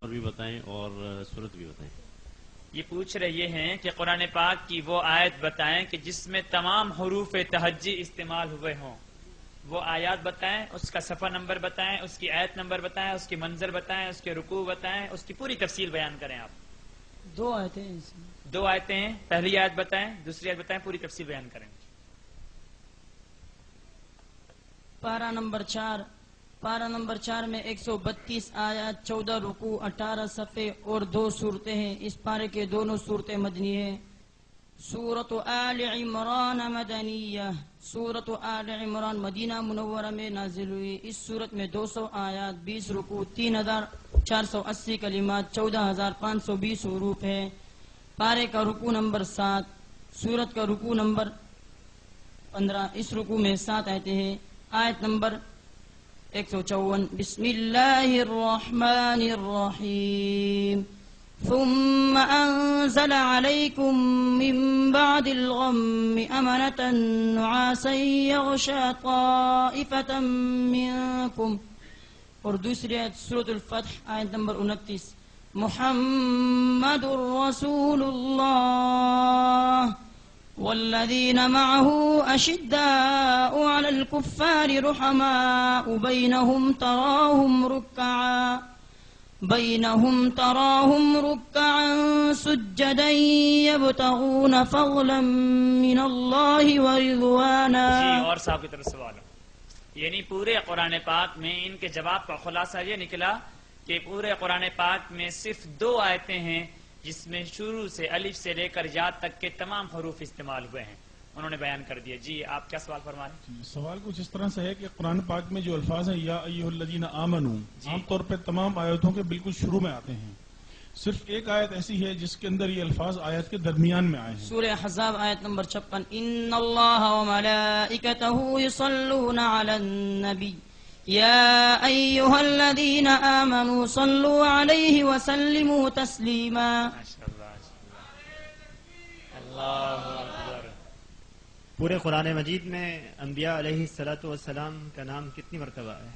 Number بھی بتائیں اور صورت بھی بتائیں. یہ پوچھ رہے ہیں کہ قرآن پاک کی وہ آیت بتائیں کہ جس میں تمام حروف تہجی استعمال ہوئے ہوں. وہ آیات بتائیں، اس کا صفحہ نمبر بتائیں، اس کی آیت نمبر بتائیں، اس کی منظر بتائیں، اس کے رکوع بتائیں، اس کی پوری تفصیل بیان کریں. آپ دو آیتیں ہیں. دو آیتیں ہیں، پہلی آیت بتائیں، دوسری آیت بتائیں، پوری تفصیل بیان کریں. پارہ نمبر 4 میں 132 آیات، 14 رکوع، 18 صفحے اور 2 صورتیں ہیں. اس پارے کے دونوں صورتیں مدنی ہیں. سورۃ آل عمران مدنیہ. سورۃ آل عمران مدینہ منورہ میں نازل ہوئی. اس صورت میں 200 آیات، 20 رکوع، 3480 کلمات، 14520 حروف ہیں. پارے کا رکوع نمبر 7، سورت کا رکوع نمبر 15. اس رکوع میں 7 آیتیں ہیں. آیت نمبر 154. بسم اللہ الرحمن الرحیم. ثم انزل عليكم من بعد الغم أمنة نعاسا يغشى طائفة منكم. اور دوسری آیت سورۃ الفتح آیت نمبر 29. محمد رسول اللہ والذین معه أشداء على الكفار رحماء بينهم تراهم ركعا سجدا يبتغون فضلا من الله ورضوانا. جی اور صاحب کی طرف سوال ہے. یعنی پورے قرآن پاک میں ان کے جواب کا خلاصہ یہ نکلا کہ پورے قرآن پاک میں صرف 2 آیتیں ہیں جس میں شروع سے الف سے لے کر یا تک کے تمام حروف استعمال ہوئے ہیں. انہوں نے بیان کر دیا. جی آپ کیا سوال فرما رہے ہیں؟ سوال کچھ اس طرح سے ہے کہ قرآن پاک میں جو الفاظ ہیں یا ایھا الذین آمنو عام طور پہ تمام آیتوں کے بالکل شروع میں آتے ہیں. صرف ایک آیت ایسی ہے جس کے اندر یہ الفاظ آیت کے درمیان میں آئے ہیں. سورہ احزاب آیت نمبر 56. ان اللہ وملائکتہ یصلون علی النبی یا ایھا الذین آمنوا صلوا علیہ وسلموا تسلیما. اللہ اکبر. پورے قرآن مجید میں انبیاء علیہ الصلوۃ والسلام کا نام کتنی مرتبہ ہے؟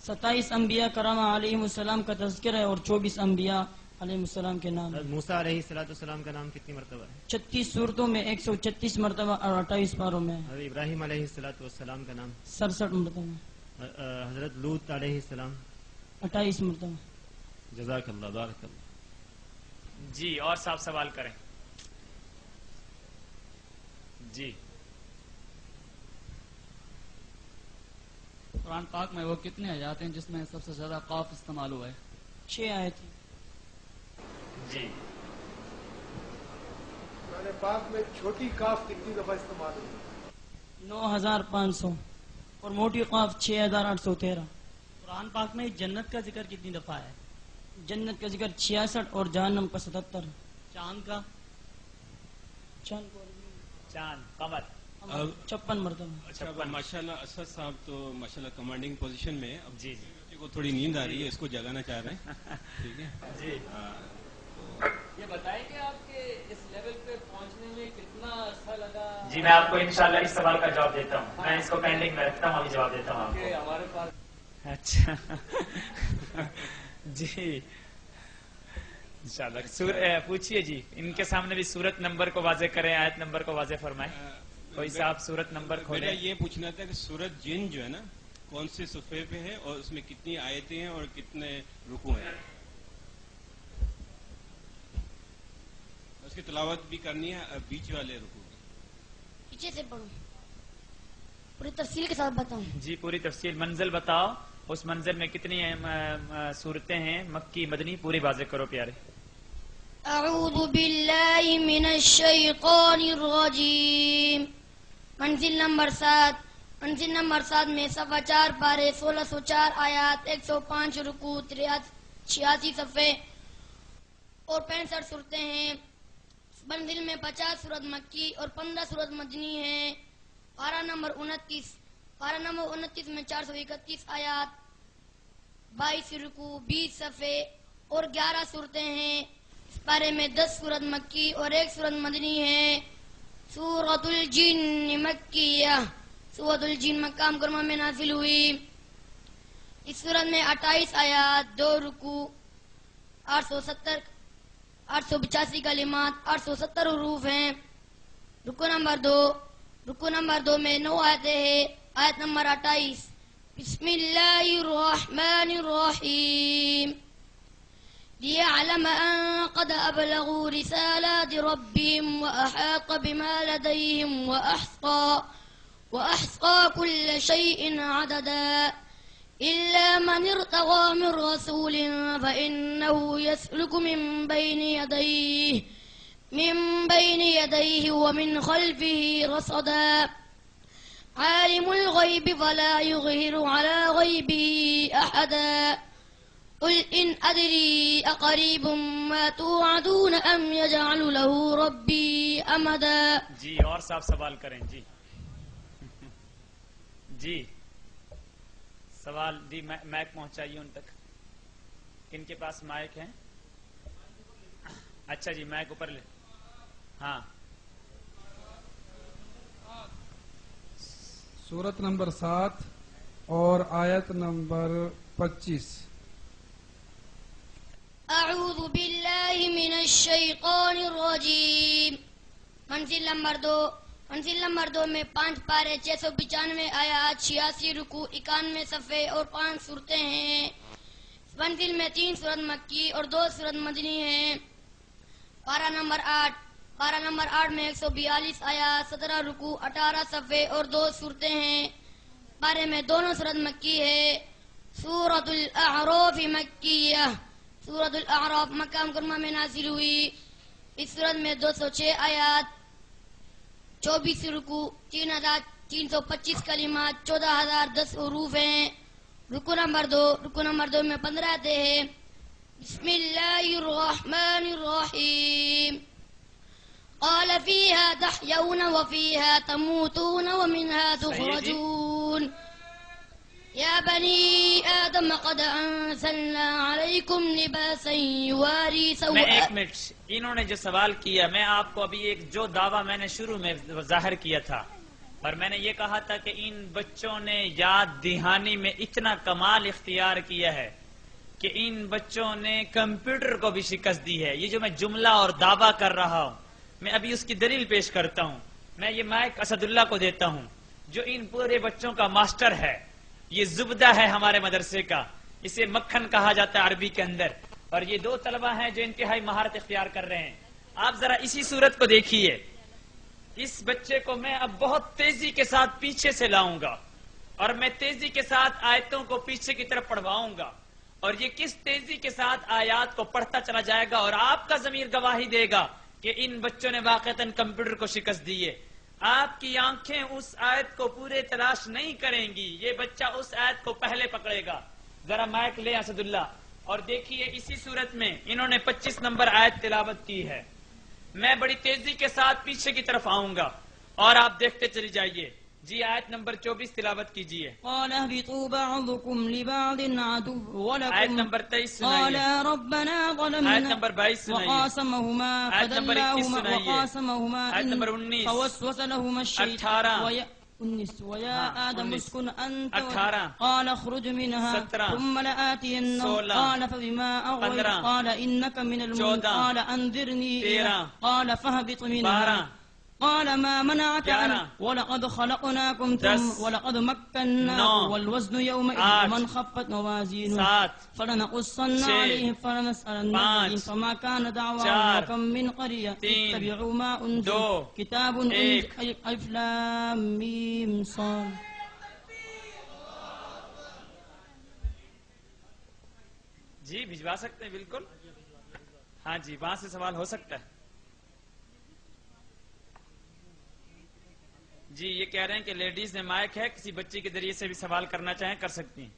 27 انبیاء کرام علیہ السلام کا تذکرہ ہے اور 24 انبیاء علیہ السلام کے نام. موسیٰ علیہ الصلوۃ والسلام کا نام کتنی مرتبہ ہے؟ 36 صورتوں میں 136 مرتبہ اور 28 پاروں میں. حضرت ابراہیم علیہ الصلوۃ والسلام کا نام 67 مرتبہ. حضرت لوط علیہ السلام 28 مرتبہ. جزاک اللہ، بارک اللہ. جی اور صاحب سوال کریں. جی قرآن پاک میں وہ کتنے آیات ہیں جس میں سب سے زیادہ قاف استعمال ہوا ہے؟ 6 آیت. جی قرآن پاک میں چھوٹی کاف کتنی دفعہ استعمال ہوئی؟ 9500 اور موٹی قاف 6813. قرآن پاک میں جنت کا ذکر کتنی دفعہ ہے؟ جنت کا ذکر 66 اور جہنم کا 77. چاند کا؟ چاند قمر 56 مرتبہ. اچھا ماشاءاللہ اسد صاحب تو ماشاءاللہ کمانڈنگ پوزیشن میں. اب جی کو تھوڑی نیند آ رہی ہے، اس کو جگانا چاہ رہے ہیں. ٹھیک ہے جی یہ بتائیں کہ آپ کے اس لیول پہ پہنچنے میں کتنا عرصہ لگا؟ جی میں آپ کو انشاءاللہ اس سوال کا جواب دیتا ہوں. میں اس کو پینڈنگ میں رکھتا ہوں، ابھی جواب دیتا ہوں آپ کو. ہمارے پاس اچھا جی انشاءاللہ. پوچھئے جی، ان کے سامنے بھی سورت نمبر کو واضح کریں، آیت نمبر کو واضح فرمائیں. کوئی صاحب سورت نمبر میرا کھولیں. یہ پوچھنا تھا کہ سورت جن جو ہے نا کون سے صفحے پہ ہے اور اس میں کتنی آیتیں ہیں اور کتنے رکوع ہیں؟ اس کی تلاوت بھی کرنی ہے، بیچ والے رکوع پیچھے سے پڑھوں، پوری تفصیل کے ساتھ بتاؤں. جی پوری تفصیل. منزل بتاؤ، اس منزل میں کتنی صورتیں ہیں، مکی مدنی، پوری واضح کرو پیارے. اعوذ باللہ من الشیطان الرجیم. منزل نمبر 7. منزل نمبر 7 میں صفحہ 4 پارے 1604 آیات، 105 رکوع، 86 صفحے اور 65 صورتیں ہیں. منزل میں 50 صورت مکی اور 15 صورت مدنی ہیں. پارہ نمبر 29. پارہ نمبر 29 میں 431 آیات، 22 رکوع، 20 صفحے اور 11 صورتیں ہیں. اس پارے میں 10 صورت مکی اور 1 صورت مدنی ہے. سورۃ الجن مکیہ. سورۃ الجن مکہ مکرمہ میں نازل ہوئی. اس سورت میں 28 آیات، 2 رکوع، 885 کلمات 870 حروف ہیں. رکو نمبر 2 میں 9 آیتیں ہیں. آیت نمبر 28 بسم اللہ الرحمن الرحیم ليعلم أن قد أبلغوا رسالات ربهم وأحاط بما لديهم وأحصى كل شيء عددا إلا من ارتضى من رسول فإنه يسلك من بين يديه ومن خلفه رصدا عالم الغيب فلا يظهر على غيبه أحدا قل إن أدري أقريب ما توعدون أم يجعل له ربي أمدا. جی اور صاحب سوال کریں. جی سوال دی مائک پہنچائیے ان تک. کن کے پاس مائک ہے؟ اچھا جی مائک اوپر لے. ہاں سورت نمبر 7 اور آیت نمبر 25. اعوذ باللہ من الشیطان الرجیم. منزل نمبر 2 میں 5 پارے 695 آیات 86 رکوع 91 صفحے اور 5 صورتیں ہیں. منزل میں 3 سورت مکی اور 2 سورت مدنی ہیں. پارہ نمبر 8 میں 142 آیات 17 رکوع 18 صفحے اور 2 صورتیں ہیں. پارے میں دونوں سورت مکی ہے. سورۃ الاعراف مکیہ. سورۃ الاعراف مکہ مکرمہ میں نازل ہوئی. اس سورت میں 206 آیات 24 رکوع 3325 کلمات 14010 حروف ہیں. رکوع نمبر 2 میں 15 آیتیں ہیں. بسم اللہ الرحمن الرحیم قال فيها تحيون وفيها تموتون ومنها تخرجون يا بني آدم قد أنزلنا عليكم لباسا يواري میں ایک سوء. منٹ. انہوں نے جو سوال کیا میں آپ کو ابھی ایک جو دعویٰ میں نے شروع میں ظاہر کیا تھا اور میں نے یہ کہا تھا کہ ان بچوں نے یاد دہانی میں اتنا کمال اختیار کیا ہے کہ ان بچوں نے کمپیوٹر کو بھی شکست دی ہے. یہ جو میں جملہ اور دعویٰ کر رہا ہوں میں ابھی اس کی دلیل پیش کرتا ہوں. میں یہ مائک اسد اللہ کو دیتا ہوں جو ان پورے بچوں کا ماسٹر ہے. یہ زبدہ ہے ہمارے مدرسے کا. اسے مکھن کہا جاتا ہے عربی کے اندر. اور یہ 2 طلبہ ہیں جو انتہائی مہارت اختیار کر رہے ہیں. آپ ذرا اسی صورت کو دیکھیے. اس بچے کو میں اب بہت تیزی کے ساتھ پیچھے سے لاؤں گا اور میں تیزی کے ساتھ آیتوں کو پیچھے کی طرف پڑھواؤں گا اور یہ کس تیزی کے ساتھ آیات کو پڑھتا چلا جائے گا اور آپ کا ضمیر گواہی دے گا کہ ان بچوں نے واقعتاً کمپیوٹر کو شکست دی ہے. آپ کی آنکھیں اس آیت کو پورے تلاش نہیں کریں گی. یہ بچہ اس آیت کو پہلے پکڑے گا. ذرا مائک لے اسد اللہ اور دیکھیے اسی صورت میں انہوں نے 25 نمبر آیت تلاوت کی ہے. میں بڑی تیزی کے ساتھ پیچھے کی طرف آؤں گا اور آپ دیکھتے چلی جائیے. جی آیت نمبر 24 تلاوت کیجیے. قال اهبطوا بعضكم لبعض عدو آیت ولكم نمبر 23 قال سنائیے. ربنا آیت ظلمنا نمبر 22 سنائیے. وقاسمهما آیت نمبر 21 فدلاهما سنائیے. وقاسمهما آیت نمبر 19. فوسوس لهما الشيطان 18. ويا آدم 19. اسكن أنت 18. قال اخرج منها 17. ثم لآتينهم 16. قال فبما أغويت 15. قال إنك من 14. قال أنذرني 13. قال فاهبط منها 12. قال ما منعك 11. ولقد خلقناكم 10. ولقد مكناكم 9. والوزن يومئذ 8. من خفت موازينه 7. فلنقصن 6. عليهم فلنسألن 5. فما كان دعواهم 4. وكم من قرية 3. اتبعوا ما أنزل 2. كتاب 1. ألف لام ميم صاد. جی بھجوا سکتے ہیں بالکل. ہاں جی وہاں سے سوال ہو سکتا ہے. جی یہ کہہ رہے ہیں کہ لیڈیز میں مائک ہے کسی بچی کے ذریعے سے بھی سوال کرنا چاہیں کر سکتی ہیں.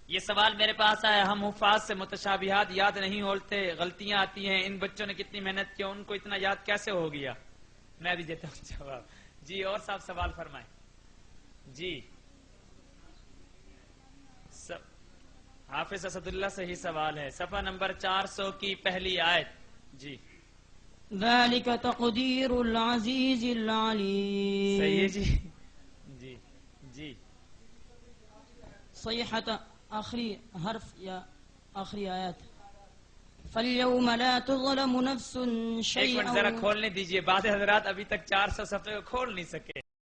یہ سوال میرے پاس آیا. ہم حفاظ سے متشابہات یاد نہیں ہوتے غلطیاں آتی ہیں. ان بچوں نے کتنی محنت کی ان کو اتنا یاد کیسے ہو گیا؟ میں بھی دیتا ہوں جواب. جی اور صاحب سوال فرمائیں. جی حافظ اسد اللہ سے ہی سوال ہے. صفحہ نمبر 400 کی پہلی آیت. جی ذلك تقدير العزيز العليم. صحیح ہے جی. جی جی صيحة آخری حرف یا آخری آیت فَالْيَوْمَ لَا تُظْلَمُ نَفْسٌ ایک منٹ شَيْئًا ذرا کھولنے دیجئے، بعض حضرات ابھی تک 400 صفحے کو کھول نہیں سکے.